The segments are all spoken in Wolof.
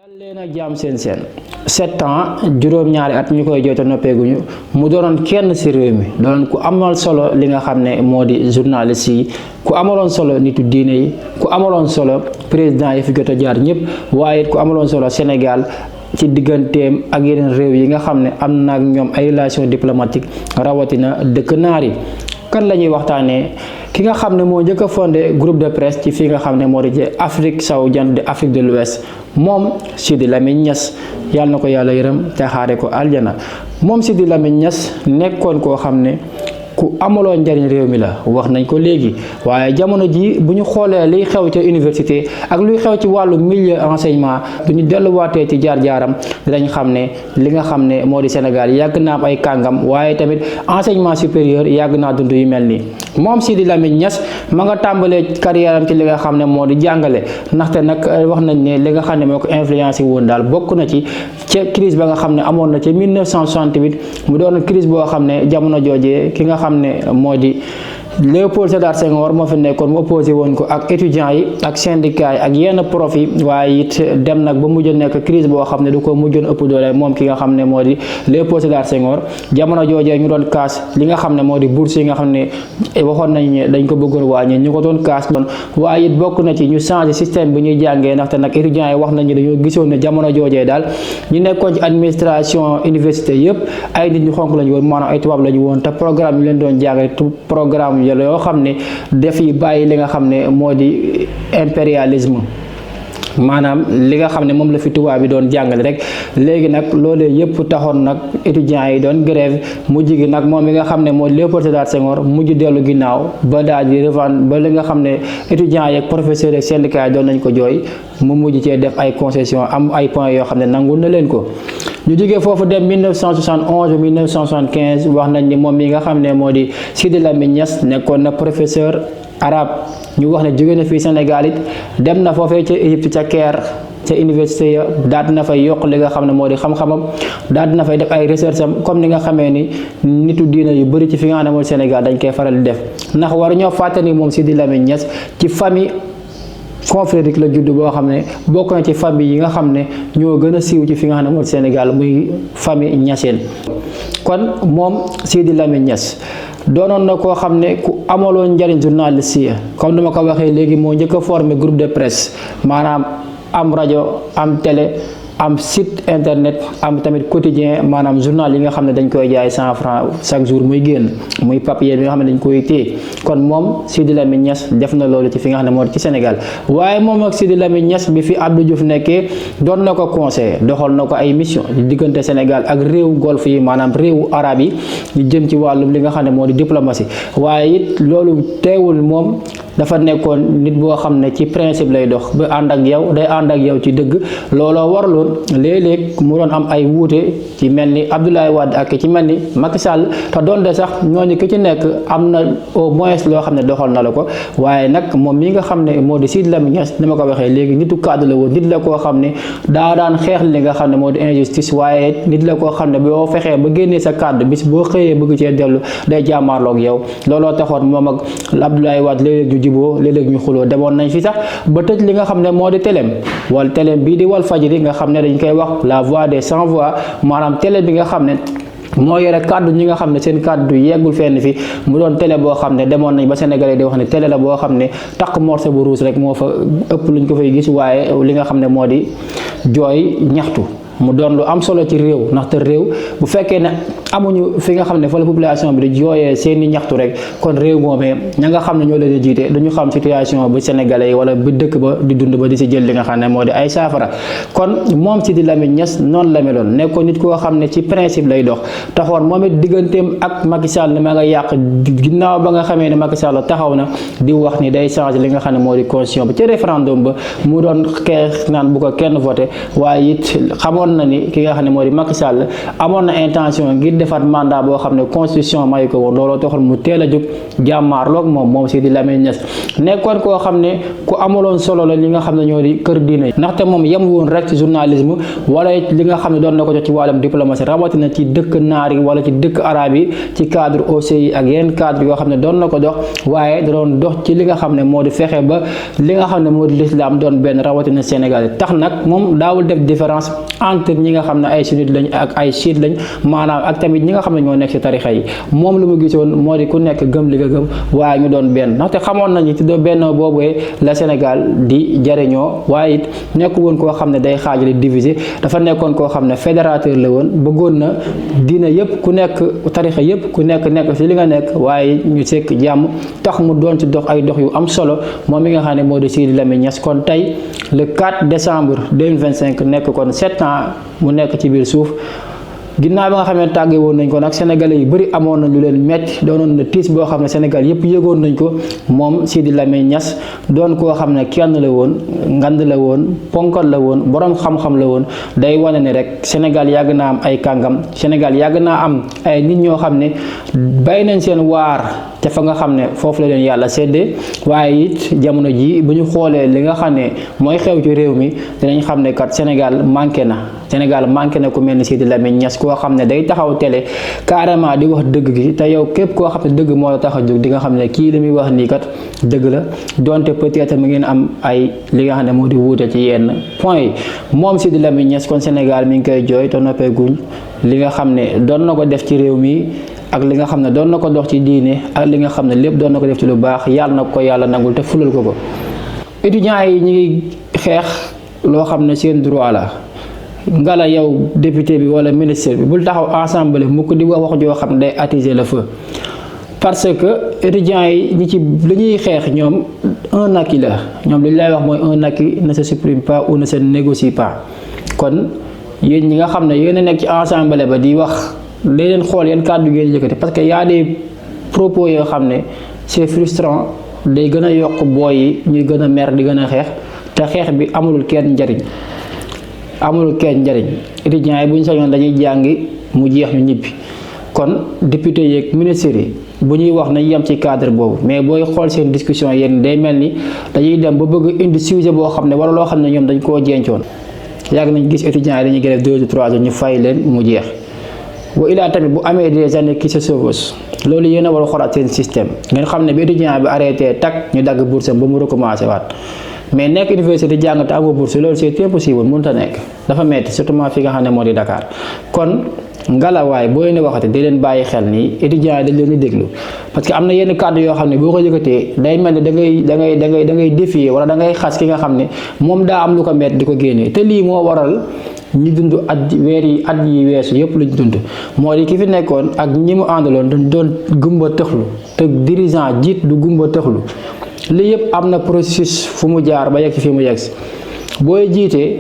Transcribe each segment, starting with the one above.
dal leen ak jaam seen 7 ans juróom-ñaari at ñu koy jooyta noppeeguñu mu doonoon kenn ci réew mi doonoon ku amal solo li nga xam ne moo di journaliste yi ku amaloon solo nitu diine yi ku amaloon solo président yi fi jot a jaar ñëpp waaye it ku amaloon solo Sénégal ci digganteem ak yeneen réew yi nga xam ne am na ak ñoom ay relation diplomatique rawatina dëkk naar yi kan la ñuy waxtaanee ki nga xam ne moo njëkk a fondé groupe de presse ci fii nga xam ne moo di ci Afrique sowu jant de Afrique de l'Ouest moom Sidi Lamine Niass yàlla na ko yàlla yërëm te xaare ko aljana moom Sidi Lamine Niass nekkoon koo xam ne ku amaloon njariñ réew mi la wax nañ ko léegi waaye jamono ji bu ñu xoolee liy xew ca université ak luy xew ci wàllu milieu enseignement bu ñu delluwaatee ci jaar-jaaram dinañ xam ne li nga xam ne moo di Sénégal yàgg naa am ay kàngam waaye tamit enseignement supérieur yàgg naa dund yu mel nii moom Sidi Lamine Niass ma nga tàmbalee carrière am ci li nga xam ne moo di jàngale ndaxte nag wax nañ ne li nga xam ne moo ko influencé woon daal bokk na ci ca crise ba nga xam ne amoon na ca 1968 mu doon crise boo xam ne jamono joojee ki nga xam ne moo di Léopold Sédar Senghor moo fi nekkoon mu opposé woon ko ak étudiants yi ak syndicats yi ak yenn prof yi waaye it dem nag ba mujj nekk crise boo xam ne du ko mujjoon ëpp doole moom ki nga xam ne moo di Léopold Sédar Senghor jamono joojee ñu doon kaas li nga xam ne moo di bourse yi nga xam ne waxoon nañ ne dañ ko bëggoon wàññi ñu ko doon kaas doon waaye it bokk na ci ñu changé système bi ñuy jàngee ndaxte nag étudiants yi wax nañu dañoo gisoon ne jamono joojee daal ñu nekkoon ci administration université yëpp ay nit ñu xonk lañu woon maanaam ay tubaab lañu woon te programme yi leen doon jàngale programme yoo xam ne dafiy bàyyi li nga xam ne moo di impérialisme maanaam li nga xam ne moom la fi tubaab bi doon jàngale rek léegi nag loolee yëpp taxoon nag étudiants yi doon grève mujj gi nag moom mi nga xam ne moo Léopold Sédar Senghor mujj dellu ginnaaw ba daal di revendre ba li nga xam ne étudiants yi ak professeurs ak syndicats yi doon nañ ko jooy mu mujj cee def ay concession am ay points yoo xam ne nangul na leen ko ñu jógee foofu dem 1971 1975 wax nañ ni moom mi nga xam ne moo di Sidi Lamine Niass nekkoon na professeur arabe ñu wax ne jóge na fii Sénégal it dem na foofee ca Égypte ca Caire ca université ya daal dina fay yokk li nga xam ne moo di xam-xamam daal dina fay def ay recherche am comme ni nga xamee ni nitu diina yu bëri ci fi nga xam ne mooy Sénégal dañ koy faral di def ndax war ñoo fàtte ni moom Sidi Lamine Niass ci famille confrérique la judd boo xam ne bokk na ci famille yi nga xam ne ñoo gën a siiw ci fi nga xam ne mooy Sénégal muy famille Niassène kon moom Sidi Lamine Niass doonoon na koo xam ne ku amaloon njariñ journaliste yi comme dama ko waxee léegi moo njëkk a formé groupe de presse maanaam am rajo am télé am site internet am tamit quotidien maanaam journal yi nga xam ne dañ koy jaay 100 francs chaque jour muy génn muy papier bi nga xam ne dañ koy téye kon moom Sidi Lamine Niass def na loolu ci fi nga xam ne moo ci Sénégal waaye moom ak Sidi Lamine Niass bi fi Abdou Diouf nekkee doon na ko conseil doxal na ko ay mission diggante Sénégal ak réewu golfe yi maanaam réewu arab yi ñu jëm ci wàllum li nga xam ne moo di diplomatie waaye it loolu teewul moom dafa nekkoon nit boo xam ne ci principe lay dox ba ànd ak yow day ànd ak yow ci dëgg looloo warloon léeg-léeg mu doon am ay wuute ci mel ni Abdoulaye Wade ak ci mel ni Macky Sall te doonte sax ñooñu ki ci nekk am na au moins loo xam ne doxal na la ko waaye nag moom mi nga xam ne moo di Sidi Lamine Niass dama ko waxee léegi nitu kàddu la woon nit la koo xam ne daa daan xeex li nga xam ne moo di injustice waaye nit la koo xam ne boo fexee ba génnee sa kàddu bis boo xëyee bëgg cee dellu day jàmmaarloog yow looloo taxoon moom ak Abdoulaye Wade léeg-léeg léeg-léeg ñu xuloo demoon nañ fi sax ba tëj li nga xam ne moo di téléem wala téléem bii di Walfadjri nga xam ne dañ koy wax la voix des sans voix maanaam télé bi nga xam ne moo yore kàddu ñi nga xam ne seen kàddu yeggul fenn fi mu doon télé boo xam ne demoon nañ ba Sénégalais di wax ne télé la boo xam ne takk morceau bu rouge rek moo fa ëpp luñ ko fay gis waaye li nga xam ne moo di jooy ñaxtu mu doon lu am solo ci réew ndaxte réew bu fekkee ne amuñu fi nga xam ne fa la population bi di jooyee seeni ñaxtu rek kon réew moomee ña nga xam ne ñoo leen di jiite duñu xam situation bu sénégalais yi wala bu dëkk ba di dund ba di si jël li nga xam ne moo di ay saafara kon moom Sidi Lamine Niass noonu la meloon nekkoon nit koo xam ne ci principe lay dox taxoon moom it digganteem ak Macky Sall ne ma nga yàq ginnaaw ba nga xamee ne Macky Sall taxaw na di wax ni day changer li nga xam ne moo di constitution ba ci référendum ba mu doon xeex naan bu ko kenn voté waaye it xamoon na ni ki nga xam ne moo di Macky Sall amoon na intention ngir defaat mandat boo xam ne constitution mayu ko woon looloo taxoon mu teel a jóg jàmmaarloog moom Sidi Lamine Niass nekkoon koo xam ne ku amaloon solo la li nga xam ne ñoo di kër diine ndaxte moom yem woon rek ci journalisme wala li nga xam ne doon na ko jox ci wàllum diplomatie rawatina ci dëkk naar yi wala ci dëkk arab yi ci cadre OCI ak yeneen cadre yoo xam ne doon na ko dox waaye da doon dox ci li nga xam ne moo di fexe ba li nga xam ne moo di l'islam doon benn rawatina Sénégal tax nag moom daawul def différence entre ñi nga xam ne ay sunnite lañ ak ay chiite lañ maanaam ak tamit ñi nga xam ne ñoo nekk ci tarixa yi moom lu mu gisoon moo di ku nekk gëm li nga gëm waaye ñu doon benn ndaxte xamoon nañu ci benn boobee la Sénégal di jariñoo waaye it nekk woon koo xam ne day xaajale diviser dafa nekkoon koo xam ne fédérateur la woon bëggoon na diine yépp ku nekk tarixa yépp ku nekk ci li nga nekk waaye ñu sekk jàmm tax mu doon ci dox ay dox yu am solo moom mi nga xam ne moo di Sidi Lamine Niass kon tey le 4 décembre 2025 nekk kon 7 ans mu nekk ci biir suuf ginnaaw ba nga xam ne tàggee woon nañ ko nag sénégalais yu bëri amoon nañ lu leen metti doonoon na tiis boo xam ne Sénégal yëpp yëgoon nañ ko moom Sidi Lamine Niass doon koo xam ne kenn la woon ngand la woon ponkal la woon borom xam-xam la woon day wane ne rek Sénégal yàgg naa am ay kàngam Sénégal yàgg naa am ay nit ñoo xam ne bay nañ seen waar te fa nga xam ne foofu la leen yàlla séddee waaye it jamono ji bu ñu xoolee li nga xam ne mooy xew ci réew mi dinañ xam ne kat Sénégal manqué na ku mel ni Sidi Lamine Niass koo xam ne day taxaw télé carrément di wax dëgg gi te yow képp koo xam ne dëgg moo la tax a jóg di nga xam ne kii li muy wax nii kat dëgg la donte peut-être mu ngeen am ay li nga xam ne moo di wuute ci yenn point yi moom Sidi Lamine Niass kon Sénégal mi ngi koy jooy te noppeeguñ li nga xam ne doon na ko def ci réew mi ak li nga xam ne doon na ko dox ci diine ak li nga xam ne lépp doon na ko def ci lu baax yàlla na ko yàlla nangul te fulal ko étudiants yi ñu ngi xeex loo xam ne seen droit la ngala yow député bi wala ministre bi bul taxaw assemblée mu ko di wax joo xam ne day attiser le feu parce que étudiants yi ñi ci li ñuy xeex ñoom un acquis la ñoom li lay wax mooy un acquis ne se supprime pas ou ne se négocie pas kon yéen ñi nga xam ne yéen a nekk ci assemblée ba di wax day leen xool yan kàddu ngeen yëkkati parce que y a des propos yoo xam ne c'est frustrant day gën a yokk booy yi ñuy gën a mer di gën a xeex te xeex bi amulul kenn njariñ étudiants yi bu ñu sañoon dañuy jàngi mu jeex ñu ñibbi kon député yeeg ministres yi bu ñuy wax nañ yem ci cadre boobu mais booy xool seen discussion yéen day mel ni dañuy dem ba bëgg indi sujet boo xam ne wala loo xam ne ñoom dañ koo jencoon yàgg nañ gis étudiants yi dañuy grève 2 ou 3 jours ñu fay leen mu jeex wa ilaa tamit bu amee des années qui se chevauchent loolu yéen a war a xoolaat seen système ngeen xam ne bi étudiant bi arrêté tak ñu dagg bourse ba mu recommencé waat mais nekk université di jàng te amoo bourse loolu c'est impossible mënut a nekk dafa metti surtout fi nga xam ne moo di Dakar kon ngalawaay boo leen waxate di leen bàyyi xel nii étudiants yi dañ leen di déglu parce que am na yenn kàddu yoo xam ne boo ko yëkkatee day mel ne da ngay défier wala da ngay xas ki nga xam ne moom daa am lu ko metti di ko génnee te lii moo waral ñi dund at yi weesu yëpp luñ dund moo di ki fi nekkoon ak ñi mu àndaloon dañ doon gumba tëxlu te dirigeant jiit du gumba tëxlu lii yëpp am na processus fu mu jaar ba yegg fi mu yegg si booy jiitee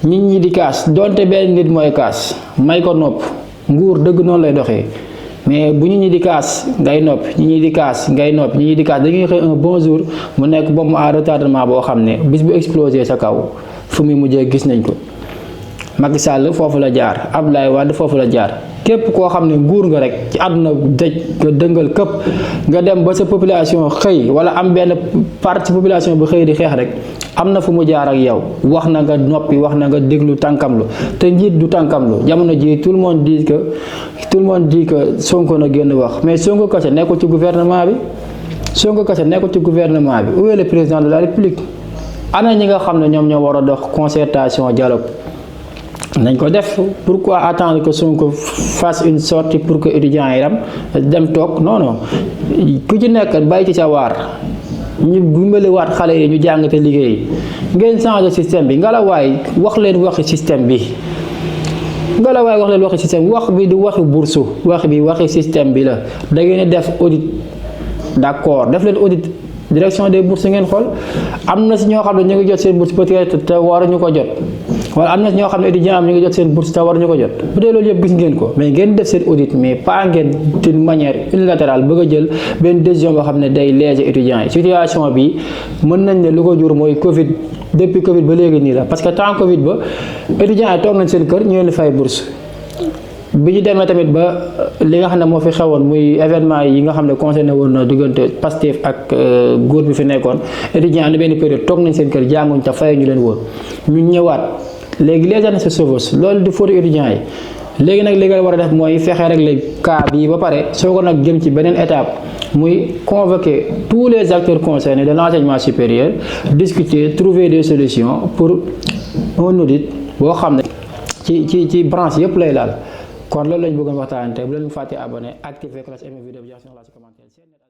nit ñi di kaas donte benn nit mooy kaas may ko nopp nguur dëgg noonu lay doxee mais bu nit ñi di kaas ngay noppi nit ñi di kaas ngay noppi nit ñi di kaas da ngay xëy un bon jour mu nekk bombe à retardement boo xam ne bis bu explosé sa kaw fu muy mujjee gis nañ ko Macky Sall foofu la jaar Abdoulaye Wade foofu la jaar képp koo xam ne nguur nga rek ci àdduna dëj nga dëngal këpp nga dem ba sa population xëy wala am benn partie population bu xëy di xeex rek am na fu mu jaar ak yow wax na nga noppi wax na nga déglu tànkamlu te njiit du tànkamlu jamono ji tout le monde dit que Sonko na génn wax mais Sonko kese nekkul ci gouvernement bi où est le président de la République ana ñi nga xam ne ñoom ñoo war a dox concertation dialogue nañ ko def pourquoi attendre que Sonko fasse une sortie pour que étudiants yi dem toog non ku ci nekk bàyyi ci sa waar ñu gumbaliwaat xale yi ñu jàng te liggéey ngeen changer système bi ngalawaay wax leen waxi système bi wax bi du waxi bourse wax bi waxi système bi la da ngeen def audit d'accord def leen audit direction des bourses ngeen xool am na si ñoo xam ne ñu ngi jot seen bourse peut-être te waruñu ko jot wala am na ñoo xam ne étudiants am ñu ngi jot seen bourse te waruñu ko jot bu dee loolu yëpp gis ngeen ko mais ngeen def seen audit mais pas ngeen d'une manière unilatérale bëgg a jël benn décision boo xam ne day léger étudiants yi situation bi mën nañ ne lu ko jur mooy Covid depuis Covid ba léegi nii la parce que temps Covid ba étudiants yi toog nañ seen kër ñu leen fay bourse bi ñu demee tamit ba li nga xam ne moo fi xewoon muy événement yi nga xam ne concerné woon na diggante Pastef ak góor bi fi nekkoon étudiants am na benn période toog nañ seen kër jànguñ te fay ñu leen woon ñu ñëwaat léegi les années se chevauchent loolu di faute étudiants yi léegi nag li nga war a def mooy fexe régler cas bi ba pare soo ko nag jëm ci beneen étape muy convoquer tous les acteurs concernés de l'enseignement supérieur discuter trouver des solutions pour un audit boo xam ne ci branche yëpp lay laal kon loolu lañ bëggoon waxtaan te bu leen fàtte abonné activer cloche aimé vidéo bi jox si commentaire